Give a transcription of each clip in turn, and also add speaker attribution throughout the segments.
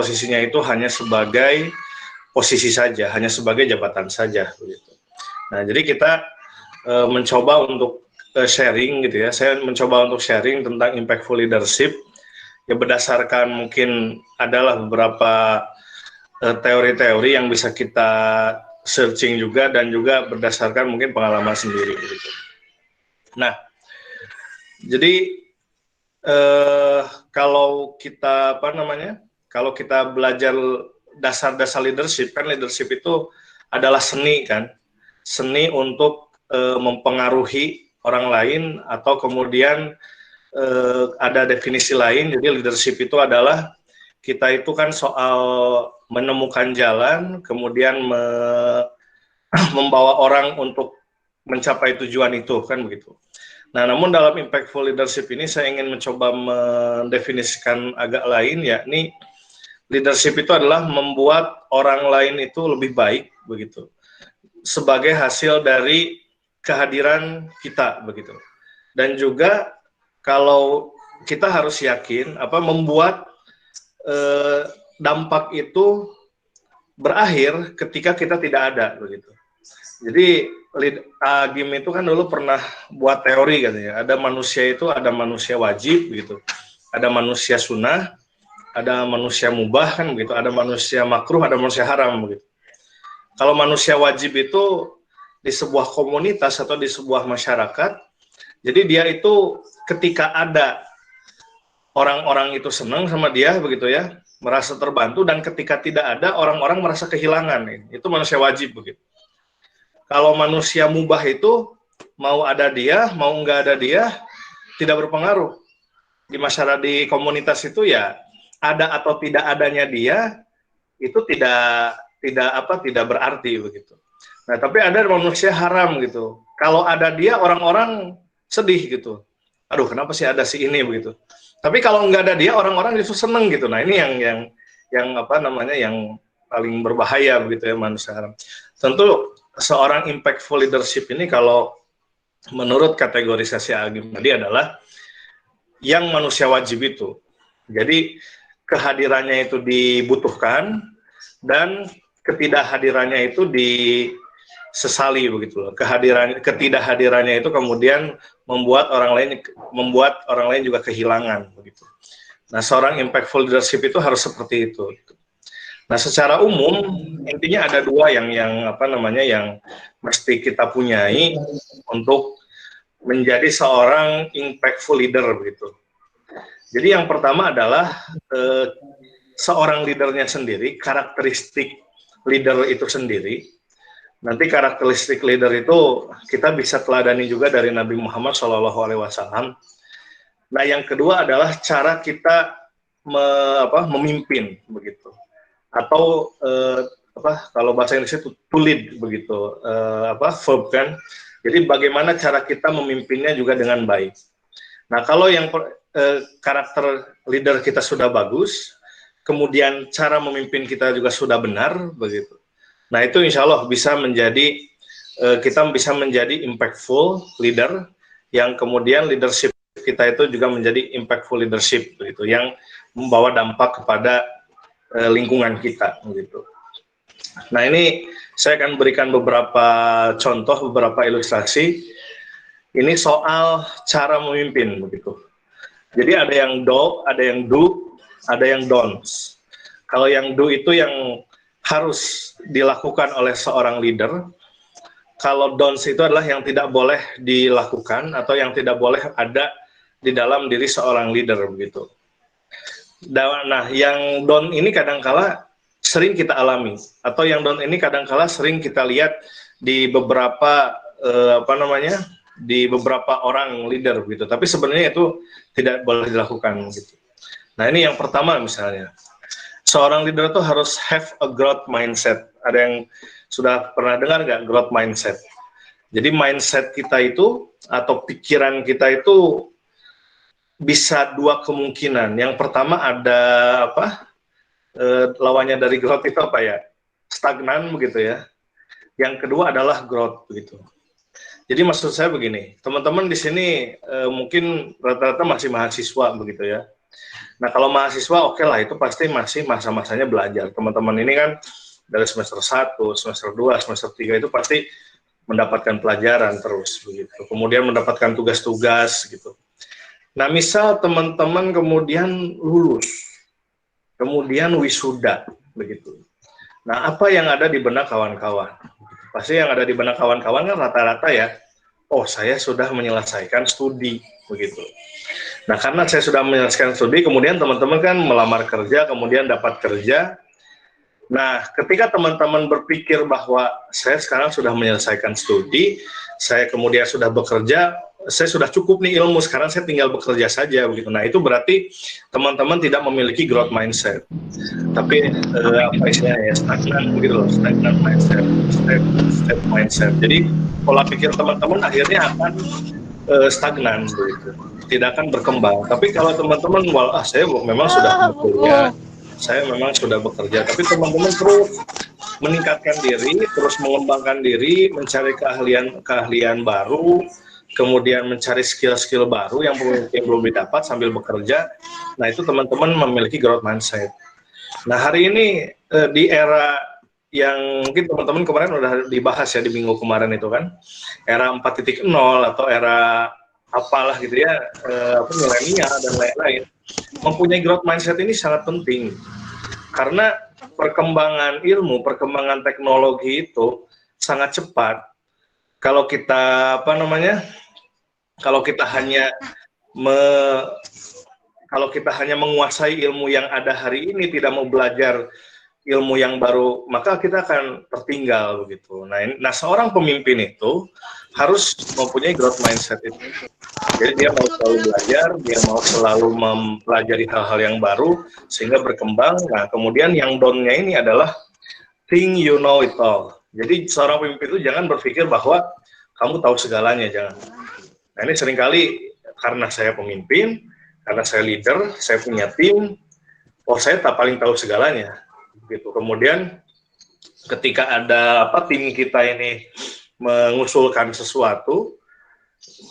Speaker 1: posisinya itu hanya sebagai posisi saja, hanya sebagai jabatan saja begitu. Nah, jadi kita mencoba untuk sharing gitu ya. Saya mencoba untuk sharing tentang impactful leadership ya, berdasarkan mungkin adalah beberapa teori-teori yang bisa kita searching juga, dan juga berdasarkan mungkin pengalaman sendiri gitu. Nah, jadi kalau kita kalau kita belajar dasar-dasar leadership, kan leadership itu adalah seni kan, seni untuk mempengaruhi orang lain, atau kemudian ada definisi lain. Jadi leadership itu adalah kita itu kan soal menemukan jalan, kemudian membawa orang untuk mencapai tujuan itu kan begitu. Nah, namun dalam impactful leadership ini saya ingin mencoba mendefinisikan agak lain, yakni leadership itu adalah membuat orang lain itu lebih baik begitu, sebagai hasil dari kehadiran kita begitu. Dan juga kalau kita harus yakin membuat dampak itu berakhir ketika kita tidak ada begitu. Jadi Agim itu kan dulu pernah buat teori katanya, ada manusia itu ada manusia wajib gitu, ada manusia sunnah, ada manusia mubah kan begitu, ada manusia makruh, ada manusia haram begitu. Kalau manusia wajib itu di sebuah komunitas atau di sebuah masyarakat, jadi dia itu ketika ada orang-orang itu senang sama dia begitu ya, merasa terbantu, dan ketika tidak ada orang-orang merasa kehilangan, itu manusia wajib begitu. Kalau manusia mubah itu mau ada dia, mau nggak ada dia, tidak berpengaruh. Di masyarakat, di komunitas itu ya ada atau tidak adanya dia itu tidak berarti begitu. Nah, tapi ada manusia haram gitu. Kalau ada dia, orang-orang sedih gitu. Aduh, kenapa sih ada si ini begitu. Tapi kalau nggak ada dia, orang-orang justru seneng gitu. Nah, ini yang yang paling berbahaya begitu ya, manusia haram. Tentu seorang impactful leadership ini kalau menurut kategorisasi Agim tadi adalah yang manusia wajib itu. Jadi kehadirannya itu dibutuhkan dan ketidakhadirannya itu disesali begitu loh. Ketidakhadirannya itu kemudian membuat orang lain juga kehilangan begitu. Nah, seorang impactful leadership itu harus seperti itu. Nah, secara umum intinya ada dua yang mesti kita punyai untuk menjadi seorang impactful leader begitu. Jadi yang pertama adalah seorang leadernya sendiri, karakteristik leader itu sendiri. Nanti karakteristik leader itu kita bisa teladani juga dari Nabi Muhammad SAW. Nah, yang kedua adalah cara kita memimpin begitu. Atau kalau bahasa Indonesia itu to lead begitu, verb kan. Jadi bagaimana cara kita memimpinnya juga dengan baik. Nah, kalau yang karakter leader kita sudah bagus, kemudian cara memimpin kita juga sudah benar begitu. Nah, itu insya Allah bisa menjadi kita bisa menjadi impactful leader, yang kemudian leadership kita itu juga menjadi impactful leadership begitu, yang membawa dampak kepada lingkungan kita begitu. Nah, ini saya akan berikan beberapa contoh, beberapa ilustrasi. Ini soal cara memimpin begitu. Jadi ada yang do, ada yang do, ada yang don'ts. Kalau yang do itu yang harus dilakukan oleh seorang leader. Kalau don'ts itu adalah yang tidak boleh dilakukan atau yang tidak boleh ada di dalam diri seorang leader begitu. Nah, yang don ini kadangkala sering kita alami, atau yang don ini kadangkala sering kita lihat di beberapa di beberapa orang leader gitu. Tapi sebenarnya itu tidak boleh dilakukan gitu. Nah, ini yang pertama misalnya, seorang leader itu harus have a growth mindset. Ada yang sudah pernah dengar nggak growth mindset? Jadi mindset kita itu atau pikiran kita itu bisa dua kemungkinan. Yang pertama ada lawannya dari growth itu apa ya? Stagnan begitu ya. Yang kedua adalah growth begitu. Jadi maksud saya begini, teman-teman di sini mungkin rata-rata masih mahasiswa begitu ya. Nah, kalau mahasiswa oke lah, itu pasti masih masa-masanya belajar. Teman-teman ini kan dari semester 1, semester 2, semester 3 itu pasti mendapatkan pelajaran terus begitu. Kemudian mendapatkan tugas-tugas gitu. Nah, misal teman-teman kemudian lulus, kemudian wisuda begitu. Nah, apa yang ada di benak kawan-kawan? Pasti yang ada di benak kawan-kawan kan rata-rata ya, oh saya sudah menyelesaikan studi begitu. Nah, karena saya sudah menyelesaikan studi, kemudian teman-teman kan melamar kerja, kemudian dapat kerja. Nah, ketika teman-teman berpikir bahwa saya sekarang sudah menyelesaikan studi, saya kemudian sudah bekerja, saya sudah cukup nih ilmu, sekarang saya tinggal bekerja saja begitu. Nah, itu berarti teman-teman tidak memiliki growth mindset. Tapi apa istilahnya ya, stagnan begitu loh, stagnan mindset, step mindset. Jadi pola pikir teman-teman akhirnya akan stagnan begitu, tidak akan berkembang. Tapi kalau teman-teman, saya memang sudah bekerja, saya memang sudah bekerja, tapi teman-teman terus meningkatkan diri, terus mengembangkan diri, mencari keahlian baru, kemudian mencari skill-skill baru yang belum didapat sambil bekerja. Nah, itu teman-teman memiliki growth mindset. Nah, hari ini di era yang mungkin teman-teman kemarin udah dibahas ya di minggu kemarin itu kan, era 4.0 atau era apalah gitu ya, milenial dan lain-lain, mempunyai growth mindset ini sangat penting. Karena perkembangan ilmu, perkembangan teknologi itu sangat cepat. Kalau kita kalau kita hanya menguasai ilmu yang ada hari ini, tidak mau belajar ilmu yang baru, maka kita akan tertinggal begitu. Nah, seorang pemimpin itu harus mempunyai growth mindset itu. Jadi dia mau selalu belajar, dia mau selalu mempelajari hal-hal yang baru sehingga berkembang. Nah, kemudian yang down-nya ini adalah think you know it all. Jadi seorang pemimpin itu jangan berpikir bahwa kamu tahu segalanya, jangan. Nah, ini seringkali karena saya pemimpin, karena saya leader, saya punya tim, saya tak paling tahu segalanya. Gitu. Kemudian ketika ada tim kita ini mengusulkan sesuatu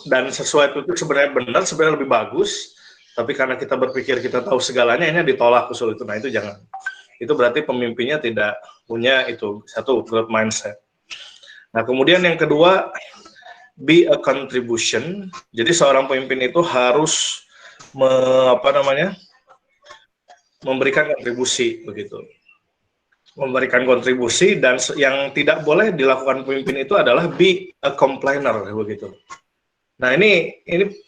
Speaker 1: dan sesuatu itu sebenarnya benar, sebenarnya lebih bagus, tapi karena kita berpikir kita tahu segalanya, ini ditolak usul itu. Nah, itu jangan. Itu berarti pemimpinnya tidak punya itu satu growth mindset. Nah, kemudian yang kedua, be a contribution. Jadi seorang pemimpin itu harus memberikan kontribusi begitu. Memberikan kontribusi, dan yang tidak boleh dilakukan pemimpin itu adalah be a complainer begitu. Nah, ini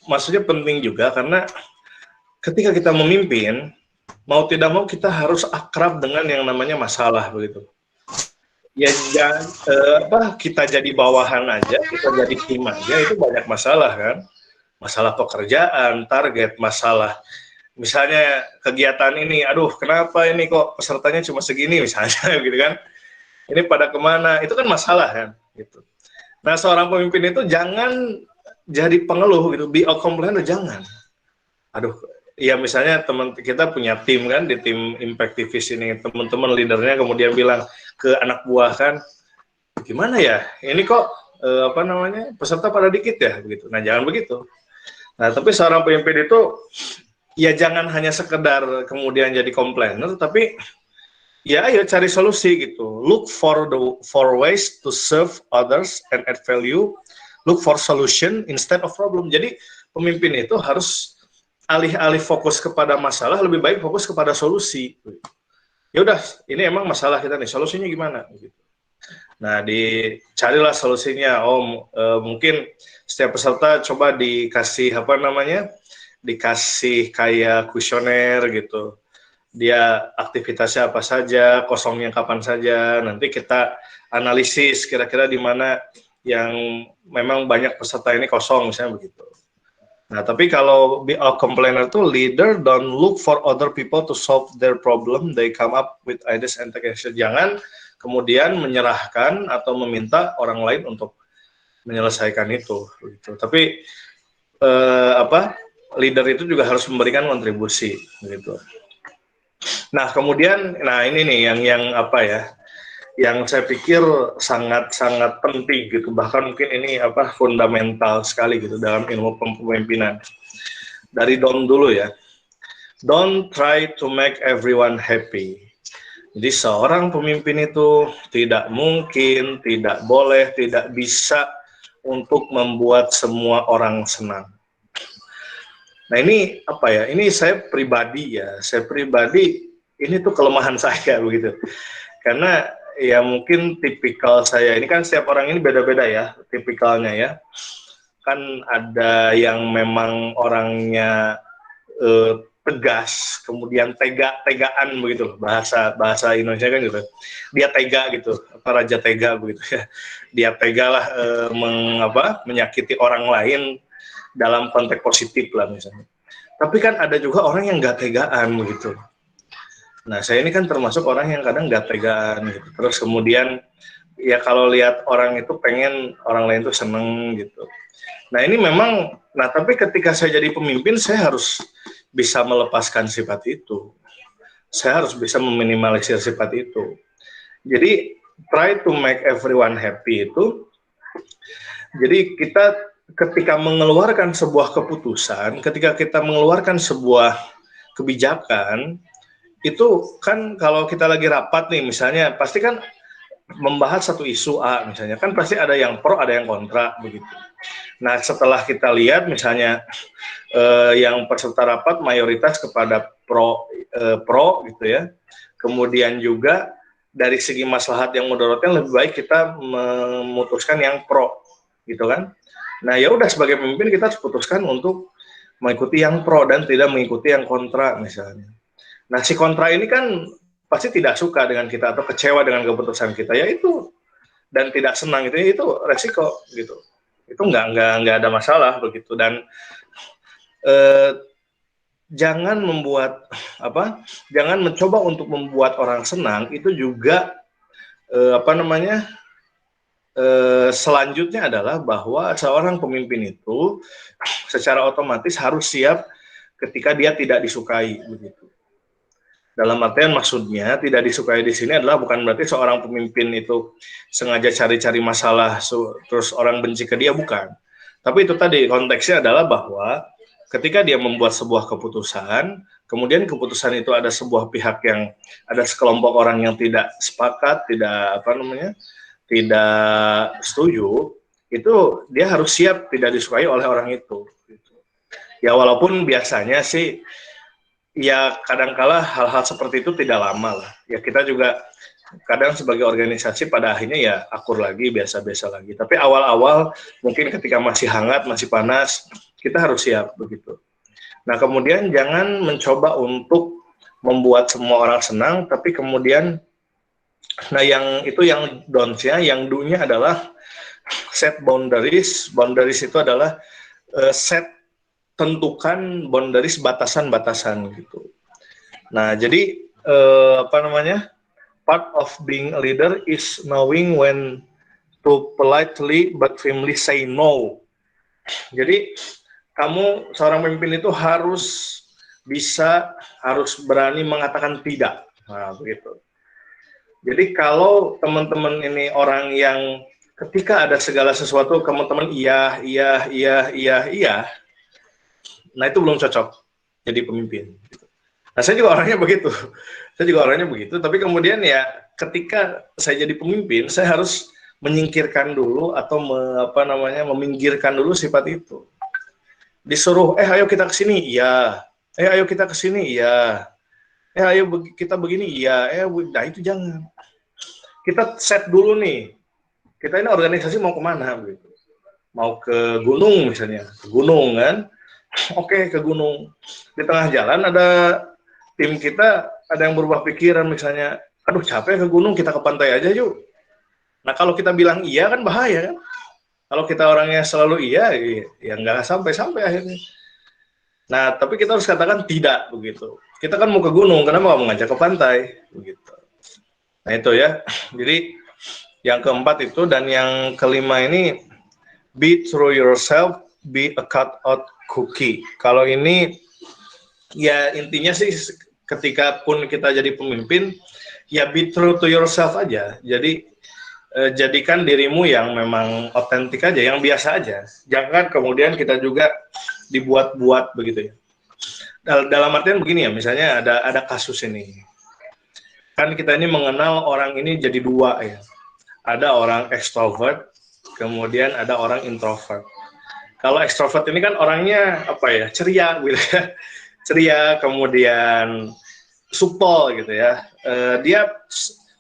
Speaker 1: maksudnya penting juga karena ketika kita memimpin, mau tidak mau kita harus akrab dengan yang namanya masalah begitu. Ya kita jadi bawahan aja, kita jadi tim aja itu banyak masalah kan. Masalah pekerjaan, target, masalah misalnya kegiatan ini, aduh kenapa ini kok pesertanya cuma segini misalnya gitu kan, ini pada kemana, itu kan masalah kan gitu. Nah, seorang pemimpin itu jangan jadi pengeluh gitu, be a complainer, jangan. Aduh, ya misalnya teman kita punya tim kan, di tim Impact TV ini, teman-teman leadernya kemudian bilang ke anak buah kan, gimana ya, ini kok peserta pada dikit ya begitu. Nah, jangan begitu. Nah, tapi seorang pemimpin itu ya jangan hanya sekedar kemudian jadi komplainer, tapi ya ayo cari solusi gitu. Look for ways to serve others and add value. Look for solution instead of problem. Jadi pemimpin itu harus alih-alih fokus kepada masalah, lebih baik fokus kepada solusi. Ya udah, ini emang masalah kita nih, solusinya gimana? Nah, dicarilah solusinya. Mungkin setiap peserta coba dikasih dikasih kayak kuesioner gitu. Dia aktivitasnya apa saja, kosongnya kapan saja. Nanti kita analisis kira-kira di mana yang memang banyak peserta ini kosong, misalnya begitu. Nah, tapi kalau be a complainer tuh, leader don't look for other people to solve their problem, they come up with ideas and take action. Jangan kemudian menyerahkan atau meminta orang lain untuk menyelesaikan itu. Gitu. Tapi leader itu juga harus memberikan kontribusi gitu. Nah, kemudian ini nih yang saya pikir sangat-sangat penting gitu, bahkan mungkin ini fundamental sekali gitu dalam ilmu kepemimpinan. Dari Dom dulu ya. Don't try to make everyone happy. Jadi seorang pemimpin itu tidak mungkin, tidak boleh, tidak bisa untuk membuat semua orang senang. Nah ini apa ya? Ini saya pribadi ya. Saya pribadi ini tuh kelemahan saya begitu. Karena ya mungkin tipikal saya ini kan setiap orang ini beda-beda ya tipikalnya ya. Kan ada yang memang orangnya tegas, kemudian tegaan begitu, bahasa Indonesia kan gitu. Dia tega gitu, apa raja tega begitu ya. Dia tega lah menyakiti orang lain dalam konteks positif lah misalnya. Tapi kan ada juga orang yang nggak tegaan begitu. Nah saya ini kan termasuk orang yang kadang nggak tegaan gitu. Terus kemudian ya kalau lihat orang itu pengen orang lain tuh seneng gitu. Nah ini memang, nah tapi ketika saya jadi pemimpin saya harus bisa melepaskan sifat itu. Saya harus bisa meminimalisir sifat itu. Jadi try to make everyone happy itu. Jadi kita ketika mengeluarkan sebuah keputusan, ketika kita mengeluarkan sebuah kebijakan, itu kan kalau kita lagi rapat nih misalnya, pasti kan membahas satu isu A misalnya, kan pasti ada yang pro, ada yang kontra begitu. Nah setelah kita lihat misalnya yang peserta rapat mayoritas kepada pro gitu ya, kemudian juga dari segi maslahat yang mudaratnya lebih baik kita memutuskan yang pro gitu kan. Nah ya udah sebagai pemimpin kita harus putuskan untuk mengikuti yang pro dan tidak mengikuti yang kontra misalnya. Nah si kontra ini kan pasti tidak suka dengan kita atau kecewa dengan keputusan kita ya itu, dan tidak senang itu resiko gitu. Itu nggak ada masalah begitu. Dan jangan mencoba untuk membuat orang senang. Itu juga selanjutnya adalah bahwa seorang pemimpin itu secara otomatis harus siap ketika dia tidak disukai begitu. Dalam artian maksudnya tidak disukai di sini adalah bukan berarti seorang pemimpin itu sengaja cari-cari masalah terus orang benci ke dia, bukan. Tapi itu tadi konteksnya adalah bahwa ketika dia membuat sebuah keputusan, kemudian keputusan itu ada sebuah pihak yang ada sekelompok orang yang tidak sepakat, tidak setuju, itu dia harus siap tidak disukai oleh orang itu. Ya walaupun biasanya sih ya kadangkala hal-hal seperti itu tidak lama lah. Ya kita juga kadang sebagai organisasi pada akhirnya ya akur lagi, biasa-biasa lagi. Tapi awal-awal mungkin ketika masih hangat, masih panas, kita harus siap begitu. Nah kemudian jangan mencoba untuk membuat semua orang senang, tapi kemudian, nah yang itu yang don'ts-nya, yang do-nya adalah set boundaries. Boundaries itu adalah tentukan boundaries, batasan-batasan gitu. Nah, jadi part of being a leader is knowing when to politely but firmly say no. Jadi kamu seorang pemimpin itu harus berani mengatakan tidak. Nah, begitu. Jadi kalau teman-teman ini orang yang ketika ada segala sesuatu teman-teman iya, nah itu belum cocok jadi pemimpin. Nah saya juga orangnya begitu. Tapi kemudian ya ketika saya jadi pemimpin, saya harus menyingkirkan dulu atau meminggirkan dulu sifat itu. Disuruh, ayo kita ke sini, iya. Ayo kita ke sini, iya. Ayo kita begini, iya. Nah itu jangan. Kita set dulu nih. Kita ini organisasi mau kemana gitu. Mau ke gunung misalnya, ke gunung kan. Oke, ke gunung. Di tengah jalan ada tim kita, ada yang berubah pikiran misalnya, aduh capek ke gunung, kita ke pantai aja yuk. Nah kalau kita bilang iya kan bahaya kan. Kalau kita orangnya selalu iya, ya nggak sampai-sampai akhirnya. Nah tapi kita harus katakan tidak begitu. Kita kan mau ke gunung, kenapa mau ngajak ke pantai begitu. Nah itu ya. Jadi yang keempat itu, dan yang kelima ini, be true yourself, be a cut out cookie. Kalau ini ya intinya sih ketika pun kita jadi pemimpin ya be true to yourself aja. Jadi jadikan dirimu yang memang otentik aja, yang biasa aja. Jangan kemudian kita juga dibuat-buat begitu ya. Dalam artian begini ya, misalnya ada kasus ini. Kan kita ini mengenal orang ini jadi dua ya. Ada orang ekstrovert, kemudian ada orang introvert. Kalau ekstrovert ini kan orangnya apa ya, ceria gitu ya. Ceria, kemudian supel gitu ya. Dia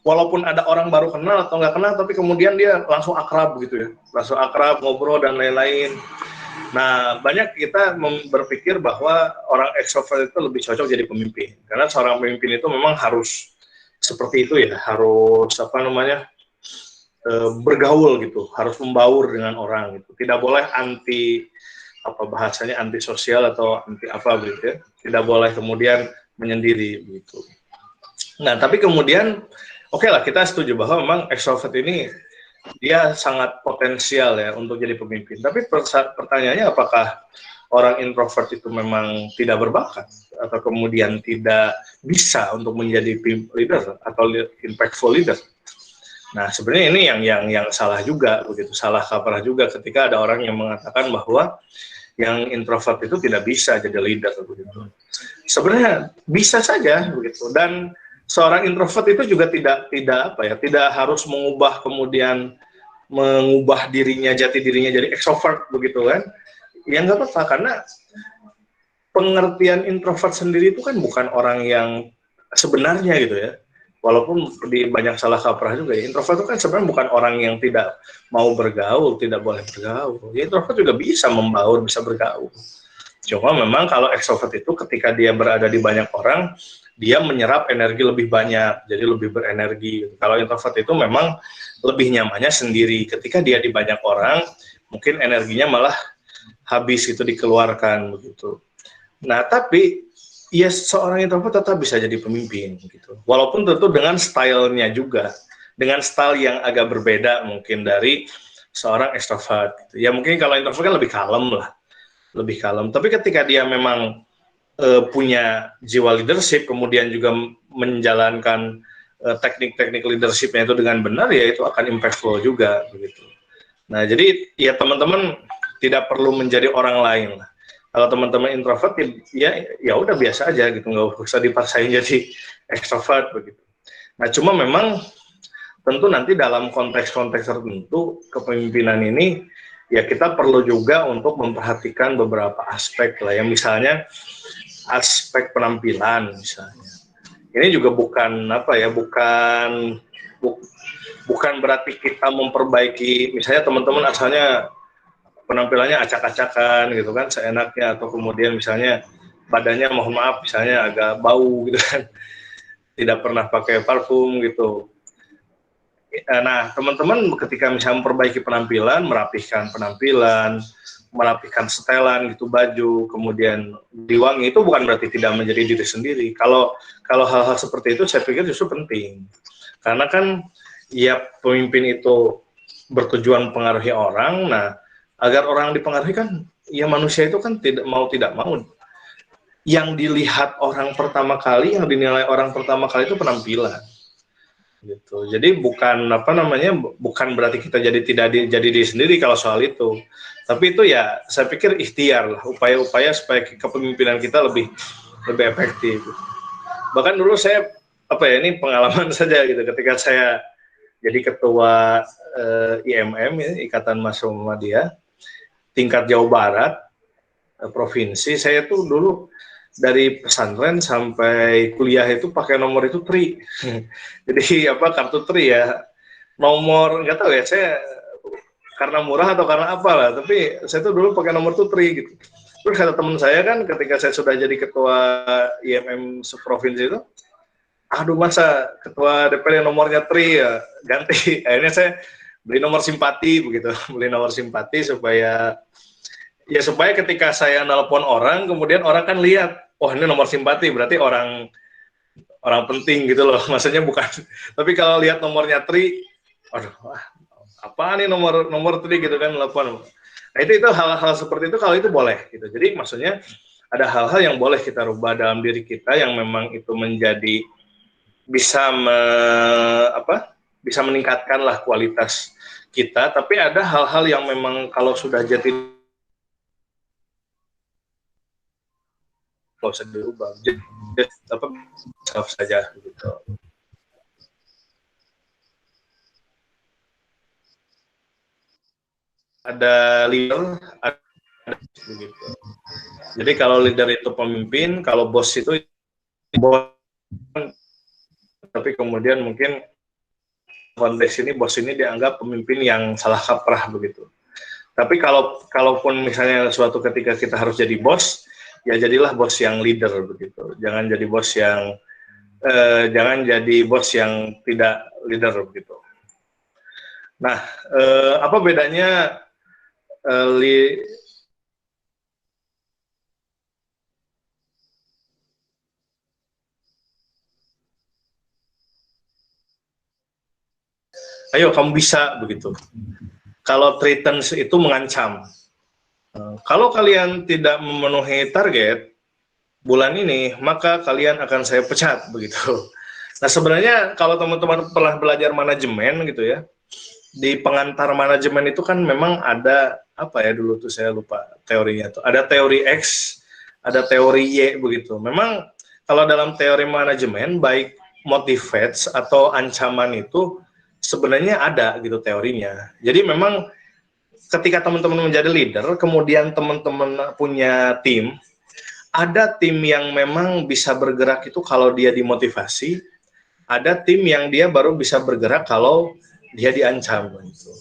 Speaker 1: walaupun ada orang baru kenal atau nggak kenal, tapi kemudian dia langsung akrab gitu ya. Langsung akrab, ngobrol dan lain-lain. Nah, banyak kita berpikir bahwa orang ekstrovert itu lebih cocok jadi pemimpin. Karena seorang pemimpin itu memang harus seperti itu ya, harus apa namanya, bergaul gitu, harus membaur dengan orang gitu. Tidak boleh anti apa bahasanya anti sosial atau anti apa gitu ya. Tidak boleh kemudian menyendiri gitu. Nah, tapi kemudian oke lah kita setuju bahwa memang ekstrovert ini dia sangat potensial ya untuk jadi pemimpin. Tapi pertanyaannya apakah orang introvert itu memang tidak berbakat atau kemudian tidak bisa untuk menjadi leader atau impactful leader? Nah, sebenarnya ini yang salah juga begitu, salah kaprah juga ketika ada orang yang mengatakan bahwa yang introvert itu tidak bisa jadi leader begitu. Sebenarnya bisa saja begitu, dan seorang introvert itu juga tidak harus mengubah dirinya, jati dirinya jadi extrovert begitu kan. Ya nggak apa-apa, karena pengertian introvert sendiri itu kan bukan orang yang sebenarnya gitu ya. Walaupun di banyak salah kaprah juga ya, introvert itu kan sebenarnya bukan orang yang tidak mau bergaul, tidak boleh bergaul. Ya, introvert juga bisa membaur, bisa bergaul. Cuma memang kalau extrovert itu ketika dia berada di banyak orang, dia menyerap energi lebih banyak, jadi lebih berenergi. Kalau introvert itu memang lebih nyamannya sendiri. Ketika dia di banyak orang, mungkin energinya malah habis itu dikeluarkan begitu. Nah, tapi ya seorang introvert tetap bisa jadi pemimpin gitu. Walaupun tentu dengan stylenya juga, dengan style yang agak berbeda mungkin dari seorang extrovert gitu. Ya mungkin kalau introvert kan lebih kalem lah, lebih kalem. Tapi ketika dia memang punya jiwa leadership, kemudian juga menjalankan teknik-teknik leadershipnya itu dengan benar, ya itu akan impactful juga begitu. Nah, jadi ya teman-teman tidak perlu menjadi orang lain lah. Kalau teman-teman introvert ya udah biasa aja gitu, nggak usah dipaksain jadi extrovert begitu. Nah, cuma memang tentu nanti dalam konteks-konteks tertentu kepemimpinan ini ya kita perlu juga untuk memperhatikan beberapa aspek lah ya, misalnya aspek penampilan misalnya. Ini juga bukan apa ya, bukan berarti kita memperbaiki, misalnya teman-teman asalnya penampilannya acak-acakan gitu kan, seenaknya, atau kemudian misalnya badannya mohon maaf misalnya agak bau gitu kan, tidak pernah pakai parfum gitu. Nah, teman-teman ketika misalnya memperbaiki penampilan, merapihkan setelan gitu baju, kemudian diwangi, itu bukan berarti tidak menjadi diri sendiri. Kalau hal-hal seperti itu saya pikir justru penting. Karena kan ya pemimpin itu bertujuan mempengaruhi orang. Nah, agar orang dipengaruhi kan ya manusia itu kan tidak mau yang dilihat orang pertama kali, yang dinilai orang pertama kali itu penampilan gitu. Jadi bukan bukan berarti kita tidak jadi diri sendiri kalau soal itu. Tapi itu ya saya pikir ikhtiar lah, upaya-upaya supaya kepemimpinan kita lebih efektif. Bahkan dulu saya ini pengalaman saja gitu, ketika saya jadi ketua IMM ya, Ikatan Mahasiswa Muhammadiyah tingkat Jawa Barat, provinsi, saya tuh dulu dari pesantren sampai kuliah itu pakai nomor itu tri. Jadi kartu tri ya, nomor nggak tahu ya, saya karena murah atau karena apa lah, tapi saya tuh dulu pakai nomor tuh tri gitu. Terus kata teman saya kan ketika saya sudah jadi ketua IMM seprovinsi itu, aduh masa ketua DPR yang nomornya tri ya, ganti. Akhirnya saya beli nomor simpati begitu, beli nomor simpati supaya ketika saya nelpon orang, kemudian orang kan lihat, oh ini nomor simpati, berarti orang penting gitu loh, maksudnya bukan. Tapi kalau lihat nomornya tri, aduh, apa nih nomor tri gitu kan, telepon. Nah itu hal-hal seperti itu, kalau itu boleh gitu. Jadi maksudnya ada hal-hal yang boleh kita rubah dalam diri kita yang memang itu menjadi bisa meningkatkanlah kualitas kita. Tapi ada hal-hal yang memang kalau sudah jati nggak usah dirubah, just apa self saja gitu. Ada leader, ada begitu. Jadi kalau leader itu pemimpin, kalau bos itu bos, tapi kemudian mungkin konteks ini bos ini dianggap pemimpin yang salah kaprah begitu. Tapi kalaupun misalnya suatu ketika kita harus jadi bos, ya jadilah bos yang leader begitu. Jangan jadi bos yang tidak leader begitu. Nah, apa bedanya ayo kamu bisa begitu. Kalau threatens itu mengancam. Kalau kalian tidak memenuhi target bulan ini, maka kalian akan saya pecat begitu. Nah sebenarnya kalau teman-teman pernah belajar manajemen gitu ya, di pengantar manajemen itu kan memang ada apa ya dulu tuh saya lupa teorinya tuh. Ada teori X, ada teori Y begitu. Memang kalau dalam teori manajemen baik motivates atau ancaman itu sebenarnya ada gitu teorinya. Jadi memang ketika teman-teman menjadi leader, kemudian teman-teman punya tim, ada tim yang memang bisa bergerak itu kalau dia dimotivasi, ada tim yang dia baru bisa bergerak kalau dia diancam gitu.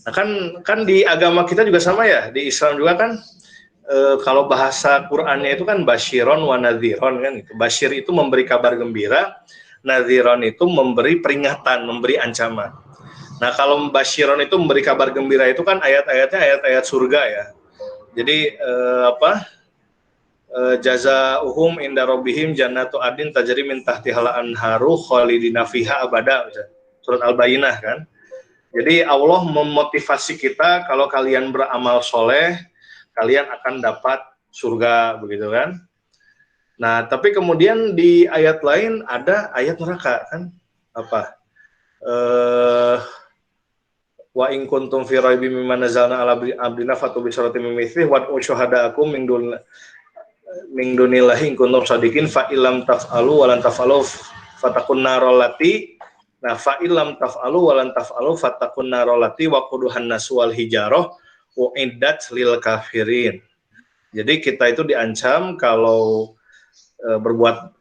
Speaker 1: Nah kan di agama kita juga sama ya, di Islam juga kan kalau bahasa Qur'annya itu kan basyiron wa nadhiron kan gitu. Basyir itu memberi kabar gembira, nadhiron itu memberi peringatan, memberi ancaman. Nah kalau basyiron itu memberi kabar gembira itu kan ayat-ayatnya ayat-ayat surga ya. Jadi jazauhum inda rabbihim jannatu adin tajri min tahtihal anharu khalidina fiha abada. Surat Al-Bayyinah kan. Jadi Allah memotivasi kita kalau kalian beramal soleh, kalian akan dapat surga begitu kan. Nah tapi kemudian di ayat lain ada ayat neraka kan. Apa? Wa in kuntum fi raibim mimma nazzalna ala abdina fatu bi suratin min mithlihi wa usyhadaakum min dunillahi in kuntum shadiqin fa illam taf'alu wa lan taf'alu fatakun narallati. Nah fa illam taf'alu wa lan taf'alu fatakun narallati wa quduhan nasu wal hijarah wa iddat lil kafirin. Jadi kita itu diancam kalau berbuat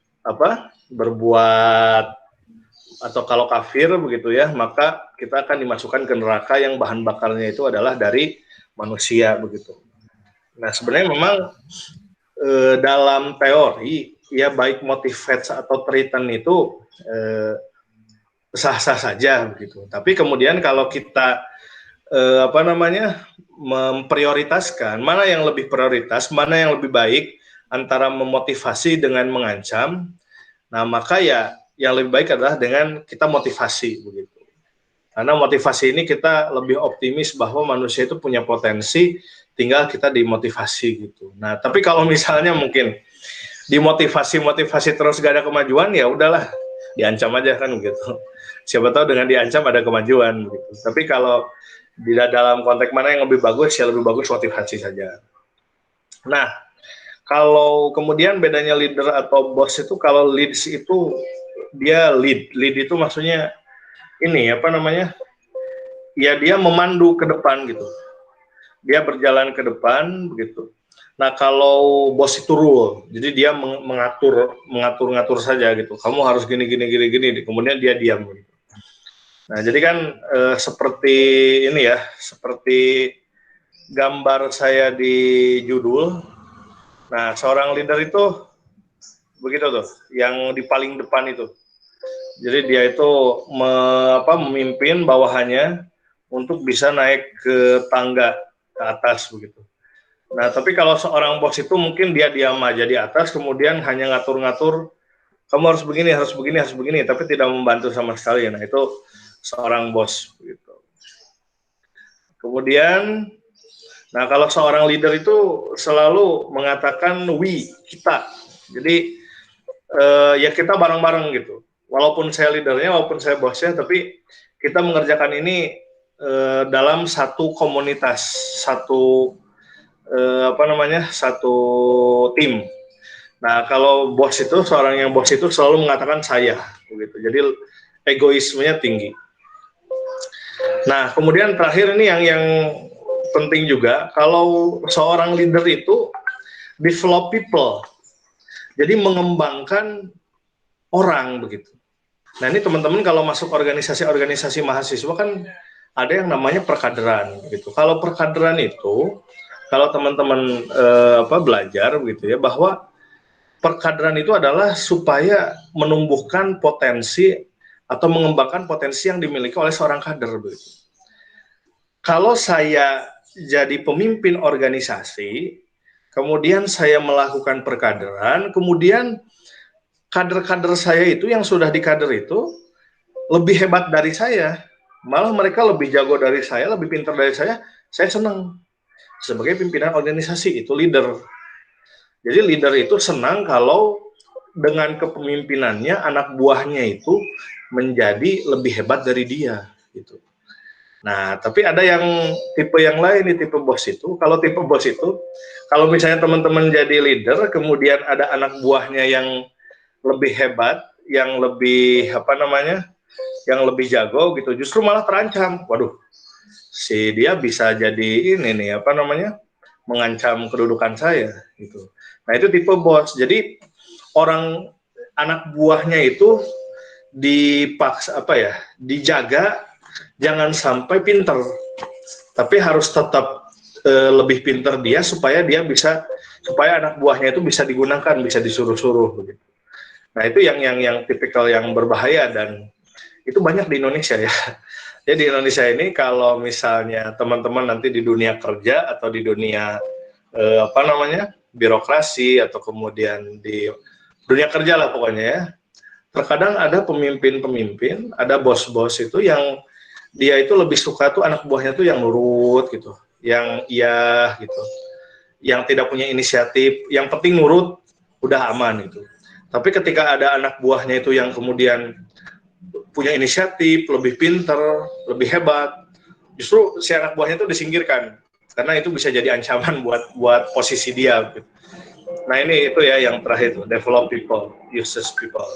Speaker 1: atau kalau kafir begitu ya, maka kita akan dimasukkan ke neraka yang bahan bakarnya itu adalah dari manusia begitu. Nah sebenarnya memang dalam teori ya baik motivate atau threaten itu sah-sah saja begitu. Tapi kemudian kalau kita memprioritaskan mana yang lebih prioritas, mana yang lebih baik antara memotivasi dengan mengancam, nah maka ya yang lebih baik adalah dengan kita motivasi begitu. Karena motivasi ini kita lebih optimis bahwa manusia itu punya potensi, tinggal kita dimotivasi gitu. Nah, tapi kalau misalnya mungkin dimotivasi terus gak ada kemajuan, ya udahlah, diancam aja kan gitu. Siapa tahu dengan diancam ada kemajuan gitu. Tapi kalau dalam konteks mana yang lebih bagus, ya lebih bagus motivasi saja. Nah, kalau kemudian bedanya leader atau bos itu, kalau leads itu dia lead itu maksudnya ini ya dia memandu ke depan gitu, dia berjalan ke depan begitu. Nah kalau bos itu rule, jadi dia mengatur saja gitu, kamu harus gini, kemudian dia diam gitu. Nah jadi kan seperti ini ya, seperti gambar saya di judul. Nah seorang leader itu begitu tuh, yang di paling depan itu. Jadi dia itu memimpin bawahannya untuk bisa naik ke tangga ke atas begitu. Nah, tapi kalau seorang bos itu mungkin dia diam aja di atas, kemudian hanya ngatur-ngatur, kamu harus begini, tapi tidak membantu sama sekali. Nah, itu seorang bos begitu. Kemudian, nah kalau seorang leader itu selalu mengatakan we, kita. Jadi ya kita bareng-bareng gitu. Walaupun saya leadernya, walaupun saya bosnya, tapi kita mengerjakan ini dalam satu komunitas, satu tim. Nah, kalau bos itu, seorang yang bos itu selalu mengatakan saya, begitu. Jadi egoismenya tinggi. Nah, kemudian terakhir ini yang penting juga, kalau seorang leader itu develop people, jadi mengembangkan orang begitu. Nah, ini teman-teman kalau masuk organisasi-organisasi mahasiswa kan ada yang namanya perkaderan gitu. Kalau perkaderan itu, kalau teman-teman belajar begitu ya, bahwa perkaderan itu adalah supaya menumbuhkan potensi atau mengembangkan potensi yang dimiliki oleh seorang kader begitu. Kalau saya jadi pemimpin organisasi, kemudian saya melakukan perkaderan, kemudian kader-kader saya itu yang sudah dikader itu lebih hebat dari saya, malah mereka lebih jago dari saya, lebih pintar dari saya senang. Sebagai pimpinan organisasi, itu leader. Jadi leader itu senang kalau dengan kepemimpinannya anak buahnya itu menjadi lebih hebat dari dia gitu. Nah, tapi ada yang tipe yang lain, nih tipe bos itu. Kalau tipe bos itu, kalau misalnya teman-teman jadi leader, kemudian ada anak buahnya yang lebih hebat, yang lebih yang lebih jago gitu, justru malah terancam. Waduh, si dia bisa jadi ini nih mengancam kedudukan saya gitu. Nah, itu tipe bos. Jadi orang anak buahnya itu dipaksa dijaga jangan sampai pinter, tapi harus tetap lebih pinter dia supaya anak buahnya itu bisa digunakan, bisa disuruh-suruh begitu. Nah, itu yang tipikal yang berbahaya, dan itu banyak di Indonesia ya. Jadi di Indonesia ini kalau misalnya teman-teman nanti di dunia kerja atau di dunia birokrasi atau kemudian di dunia kerja lah pokoknya ya, terkadang ada pemimpin-pemimpin, ada bos-bos itu yang dia itu lebih suka tuh anak buahnya tuh yang nurut gitu, yang iya gitu, yang tidak punya inisiatif, yang penting nurut, udah aman gitu. Tapi ketika ada anak buahnya itu yang kemudian punya inisiatif, lebih pinter, lebih hebat, justru si anak buahnya itu disingkirkan, karena itu bisa jadi ancaman buat posisi dia. Nah, ini itu ya yang terakhir itu, develop people, uses people.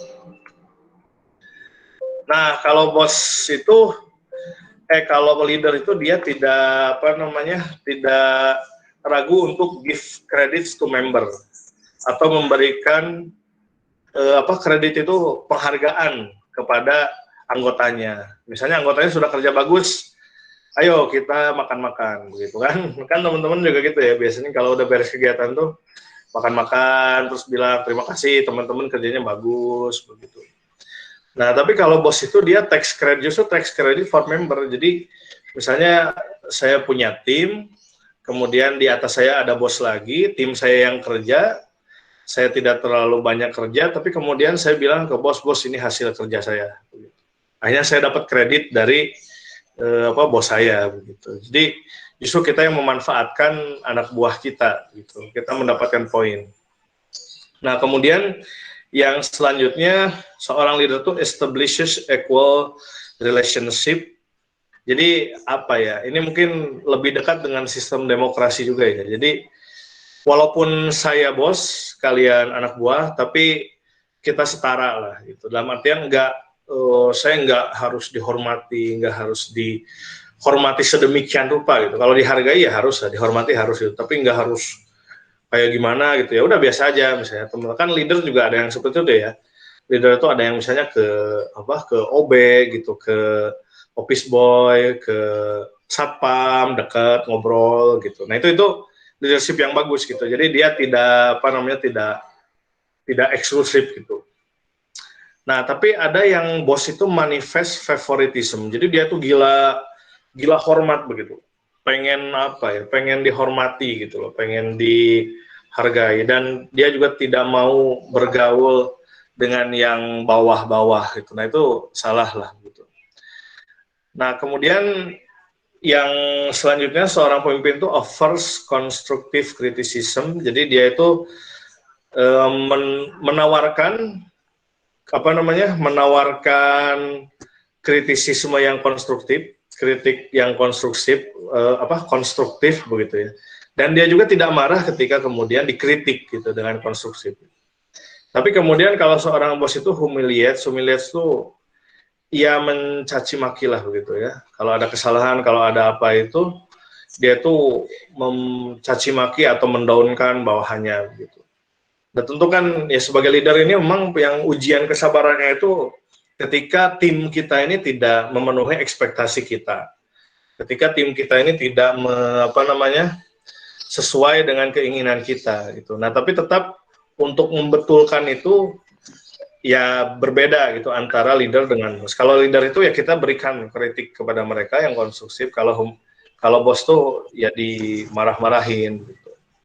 Speaker 1: Nah, kalau bos itu, kalau leader itu dia tidak tidak ragu untuk give credits to member atau memberikan kredit itu penghargaan kepada anggotanya. Misalnya anggotanya sudah kerja bagus, ayo kita makan-makan begitu kan. Kan teman-teman juga gitu ya, biasanya kalau udah beres kegiatan tuh makan-makan terus bilang terima kasih teman-teman kerjanya bagus begitu. Nah, tapi kalau bos itu dia tax credit for member. Jadi misalnya saya punya tim, kemudian di atas saya ada bos lagi, tim saya yang kerja, saya tidak terlalu banyak kerja, tapi kemudian saya bilang ke bos ini hasil kerja saya. Akhirnya saya dapat kredit dari bos saya begitu. Jadi justru kita yang memanfaatkan anak buah kita gitu. Kita mendapatkan poin. Nah, kemudian yang selanjutnya, seorang leader itu establishes equal relationship. Jadi apa ya? Ini mungkin lebih dekat dengan sistem demokrasi juga ya. Jadi walaupun saya bos, kalian anak buah, tapi kita setara lah gitu. Dalam artian saya nggak harus dihormati, nggak harus dihormati sedemikian rupa gitu. Kalau dihargai ya harus, dihormati harus gitu. Tapi nggak harus kayak gimana gitu ya. Udah biasa aja misalnya. Teman kan leader juga ada yang seperti itu ya. Leader itu ada yang misalnya ke OB gitu, ke office boy, ke satpam, dekat ngobrol gitu. Nah, itu leadership yang bagus gitu. Jadi dia tidak tidak eksklusif gitu. Nah, tapi ada yang bos itu manifest favoritism. Jadi dia tuh gila hormat begitu. Pengen pengen dihormati gitu loh, pengen dihargai, dan dia juga tidak mau bergaul dengan yang bawah-bawah gitu. Nah, itu salah lah gitu. Nah, kemudian yang selanjutnya seorang pemimpin itu offers constructive criticism. Jadi dia itu menawarkan menawarkan kritisisme yang konstruktif, kritik yang konstruktif konstruktif begitu ya. Dan dia juga tidak marah ketika kemudian dikritik gitu dengan konstruktif. Tapi kemudian kalau seorang bos itu humiliate tuh ya mencaci maki lah begitu ya. Kalau ada kesalahan, kalau ada apa itu, dia tuh mencaci maki atau mendaunkan bawahannya gitu. Dan tentu kan ya sebagai leader ini memang yang ujian kesabarannya itu ketika tim kita ini tidak memenuhi ekspektasi kita. Ketika tim kita ini tidak sesuai dengan keinginan kita gitu. Nah, tapi tetap untuk membetulkan itu ya berbeda gitu antara leader dengan bos. Kalau leader itu ya kita berikan kritik kepada mereka yang konstruktif. Kalau bos tuh ya dimarah-marahin.